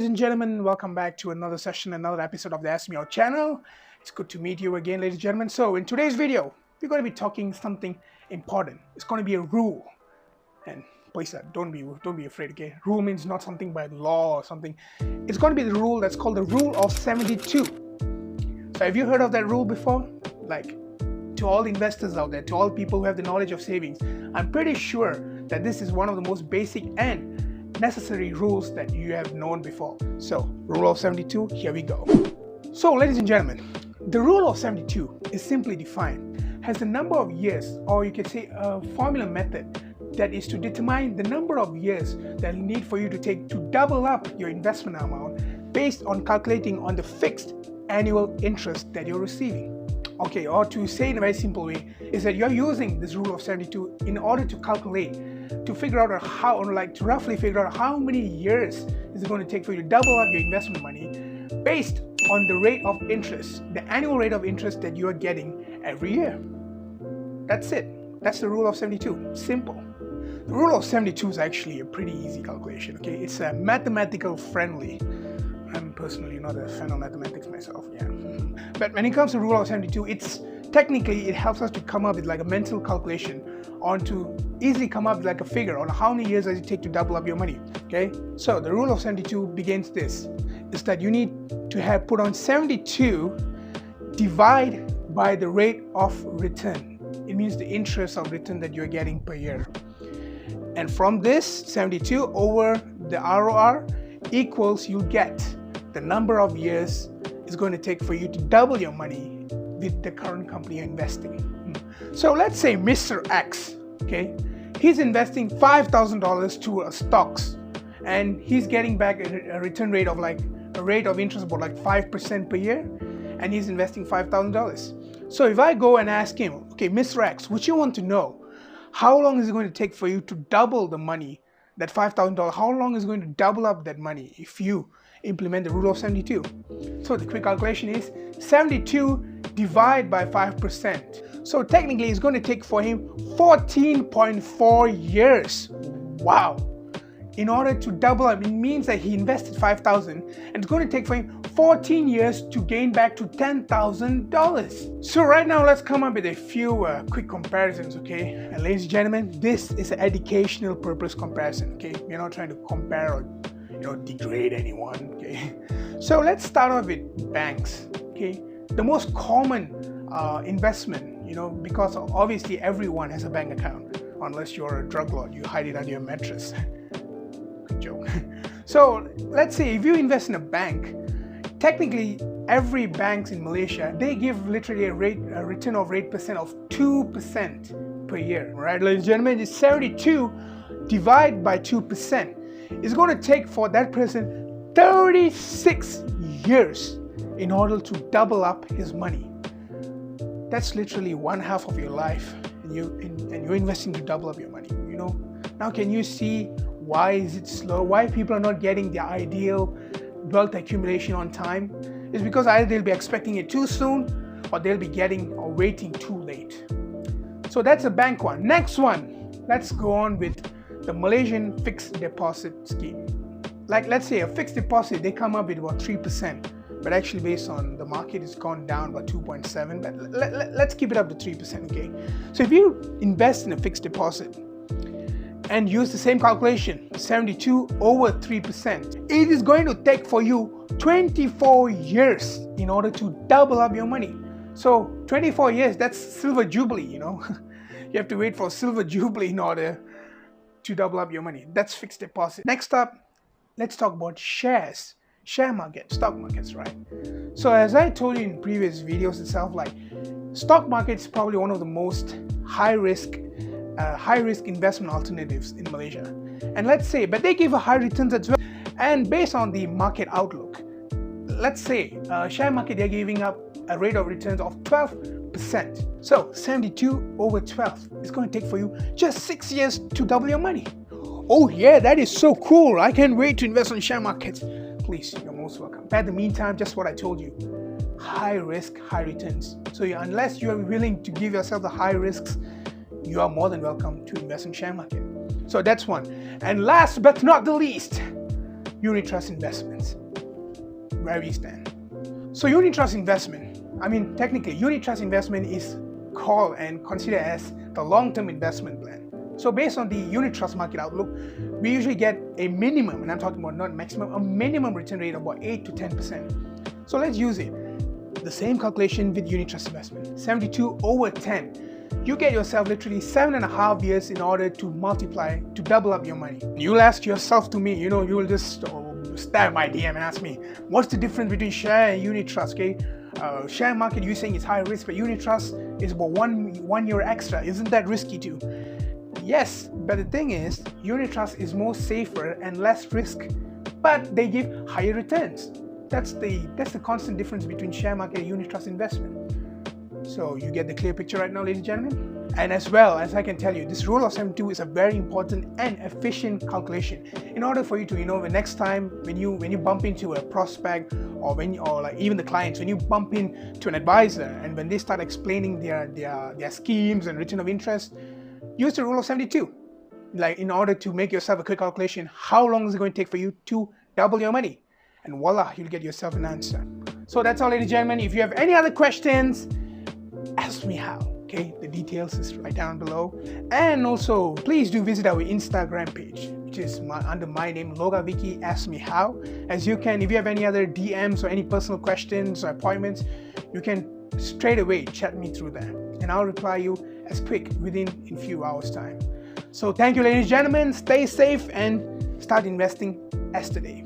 and gentlemen, welcome back to another session, another episode of the Ask Me Out channel. It's good to meet you again, ladies and gentlemen. So in today's video, we're going to be talking something important. It's going to be a rule. And please, don't be afraid, okay? Rule means not something by law or something. It's going to be the rule that's called the Rule of 72. So have you heard of that rule before? Like, to all the investors out there, to all people who have the knowledge of savings, I'm pretty sure that this is one of the most basic and necessary rules that you have known before. So, Rule of 72, here we go. So, ladies and gentlemen, the Rule of 72 is simply defined as the number of years, or you can say a formula method, that is to determine the number of years that you need for you to take to double up your investment amount based on calculating on the fixed annual interest that you're receiving. Okay, or to say in a very simple way, is that you're using this Rule of 72 in order to calculate, to figure out how, to roughly figure out how many years is it going to take for you to double up your investment money based on the rate of interest, the annual rate of interest that you are getting every year. That's it. That's the Rule of 72. Simple. The Rule of 72 is actually a pretty easy calculation, okay? It's a mathematical friendly. I'm personally not a fan of mathematics myself, yeah. But when it comes to Rule of 72, it helps us to come up with like a mental calculation on to easily come up with like a figure on how many years does it take to double up your money, okay? So the Rule of 72 begins this, is that you need to have put on 72 divide by the rate of return. It means the interest of return that you're getting per year. And from this 72 over the ROR equals you get the number of years it's going to take for you to double your money with the current company you're investing. So let's say Mr. X, okay, he's investing $5,000 to stocks and he's getting back a return rate of like a rate of interest about like 5% per year, and he's investing $5,000. So if I go and ask him, okay, Mr. X, would you want to know how long is it going to take for you to double the money, that $5,000, how long is it going to double up that money if you implement the Rule of 72? So the quick calculation is 72 divided by 5%. So technically it's going to take for him 14.4 years. Wow. In order to double up, it means that he invested $5,000 and it's going to take for him 14 years to gain back to $10,000. So right now let's come up with a few quick comparisons, okay? And ladies and gentlemen, this is an educational purpose comparison, okay? We're not trying to compare or degrade anyone, okay? So let's start off with banks, okay? The most common investment, because obviously everyone has a bank account, unless you're a drug lord, you hide it under your mattress. Good joke. So let's say if you invest in a bank, technically every banks in Malaysia, they give literally a return of rate percent of 2% per year, right? Ladies and gentlemen, it's 72 divided by 2%. It's going to take for that person 36 years in order to double up his money. That's literally one half of your life, and you're investing to double up your money. Now can you see why is it slow? Why people are not getting the ideal wealth accumulation on time? It's because either they'll be expecting it too soon, or they'll be getting or waiting too late. So that's a bank one. Next one, let's go on with the Malaysian fixed deposit scheme. Like, let's say a fixed deposit, they come up with about 3%, but actually based on the market, it's gone down about 2.7, but let's keep it up to 3%, okay? So if you invest in a fixed deposit and use the same calculation, 72 over 3%, it is going to take for you 24 years in order to double up your money. So 24 years, that's silver jubilee, You have to wait for silver jubilee in order to double up your money. That's fixed deposit. Next up, let's talk about shares. Share market, stock markets, right? So as I told you in previous videos itself, like stock market is probably one of the most high risk investment alternatives in Malaysia. And let's say, but they give a high returns as well. And based on the market outlook, let's say share market, they're giving up a rate of returns of 12%. So 72 over 12 is going to take for you just 6 years to double your money. Oh yeah, that is so cool. I can't wait to invest on share markets. Please, you're most welcome. But in the meantime, just what I told you, high risk, high returns. So unless you are willing to give yourself the high risks, you are more than welcome to invest in share market. So that's one. And last but not the least, unit trust investments, where we stand. So unit trust investment, technically unit trust investment is called and considered as the long-term investment plan. So based on the unit trust market outlook, we usually get a minimum, and I'm talking about not maximum, a minimum return rate of about 8 to 10%. So let's use it. The same calculation with unit trust investment, 72 over 10. You get yourself literally 7.5 years in order to multiply, to double up your money. You'll ask yourself to me, you will just stab my DM and ask me, what's the difference between share and unit trust, okay? Share market, you're saying it's high risk, but unit trust is about one year extra. Isn't that risky too? Yes, but the thing is, unit trust is more safer and less risk, but they give higher returns. That's the constant difference between share market and unit trust investment. So you get the clear picture right now, ladies and gentlemen? And as well, as I can tell you, this rule of 72 is a very important and efficient calculation in order for you to, the next time when you bump into a prospect or like even the clients, when you bump into an advisor and when they start explaining their schemes and return of interest, use the rule of 72. Like in order to make yourself a quick calculation, how long is it going to take for you to double your money? And voila, you'll get yourself an answer. So that's all, ladies and gentlemen. If you have any other questions, ask me how. Okay, the details is right down below. And also, please do visit our Instagram page, which is under my name, LogaVicky. Ask me how. As you can, if you have any other DMs or any personal questions or appointments, you can straight away chat me through there, and I'll reply you as quick within a few hours time. So thank you, ladies and gentlemen. Stay safe and start investing as today.